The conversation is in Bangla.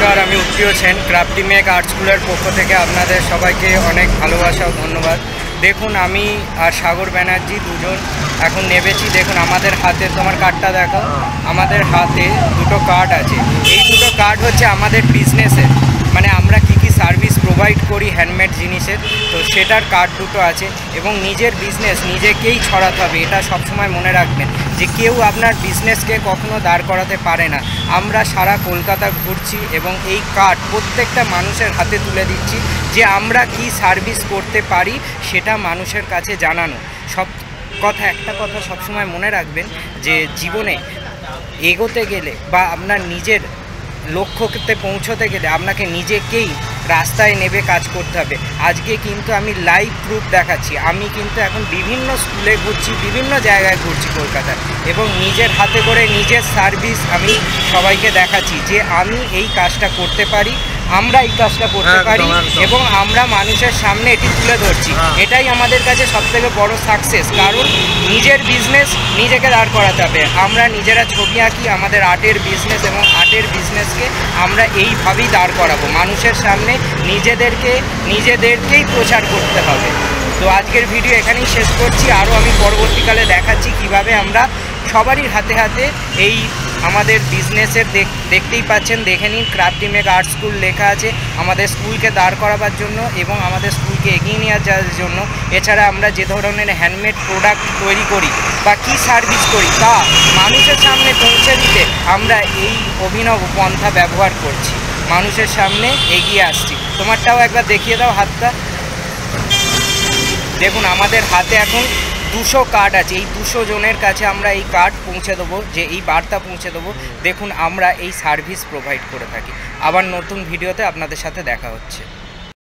নমস্কার, আমি Uttiya Sen. Crafty make art স্কুলের পক্ষ থেকে আপনাদের সবাইকে অনেক ভালোবাসা ও ধন্যবাদ। দেখুন, আমি আর সাগর ব্যানার্জি দুজন এখন নেমেছি। দেখুন আমাদের হাতে, তোমার কার্ডটা দেখো, আমাদের হাতে দুটো কার্ড আছে। এই দুটো কার্ড হচ্ছে আমাদের বিজনেসের, মানে আমরা কি কি সার্ভিস প্রোভাইড করি হ্যান্ডমেড জিনিসের, তো সেটার কার্ড দুটো আছে। এবং নিজের বিজনেস নিজেকেই ছড়াতে হবে, এটা সবসময় মনে রাখবেন যে কেউ আপনার বিজনেসকে কখনো দাঁড় করাতে পারে না। আমরা সারা কলকাতা ঘুরছি এবং এই কার্ড প্রত্যেকটা মানুষের হাতে তুলে দিচ্ছি যে আমরা কি সার্ভিস করতে পারি সেটা মানুষের কাছে জানানো। একটা কথা সবসময় মনে রাখবেন যে জীবনে এগোতে গেলে বা আপনার নিজের লক্ষ্যতে পৌঁছতে গেলে আপনাকে নিজেকেই রাস্তায় নেবে কাজ করতে হবে। আজকে কিন্তু আমি লাইভ প্রুফ দেখাচ্ছি। আমি কিন্তু এখন বিভিন্ন স্কুলে ঘুরছি, বিভিন্ন জায়গায় ঘুরছি কলকাতায়, এবং নিজের হাতে করে নিজের সার্ভিস আমি সবাইকে দেখাচ্ছি যে আমি এই কাজটা করতে পারি, আমরা এই কাজটা করতে পারি, এবং আমরা মানুষের সামনে এটি তুলে ধরছি। এটাই আমাদের কাছে সবথেকে বড় সাকসেস, কারণ নিজের বিজনেস নিজেকে দাঁড় করাতে হবে। আমরা নিজেরা ছবি আঁকি, আমাদের আর্টের বিজনেস, এবং আর্টের বিজনেসকে আমরা এইভাবেই দাঁড় করাবো মানুষের সামনে। নিজেদেরকেই প্রচার করতে হবে। তো আজকের ভিডিও এখানেই শেষ করছি। আরও আমি পরবর্তীকালে দেখাচ্ছি কিভাবে আমরা সবারই হাতে হাতে এই আমাদের বিজনেসের দেখতেই পাচ্ছেন, দেখে নিন ক্রাফটি মেক আর্ট স্কুল লেখা আছে আমাদের স্কুলকে দাঁড় করাবার জন্য এবং আমাদের স্কুলকে এগিয়ে নিয়ে যাওয়ার জন্য। এছাড়া আমরা যে ধরনের হ্যান্ডমেড প্রোডাক্ট তৈরি করি বা কী সার্ভিস করি তা মানুষের সামনে পৌঁছে দিতে আমরা এই অভিনব পন্থা ব্যবহার করছি, মানুষের সামনে এগিয়ে আসছি। তোমারটাও একবার দেখিয়ে দাও হাতটা। দেখুন আমাদের হাতে এখন 200 কার্ড আছে। এই 200 জনের কাছে আমরা এই কার্ড পৌঁছে দেবো, যে এই বার্তা পৌঁছে দেবো। দেখুন আমরা এই সার্ভিস প্রোভাইড করে থাকি। আবার নতুন ভিডিওতে আপনাদের সাথে দেখা হচ্ছে।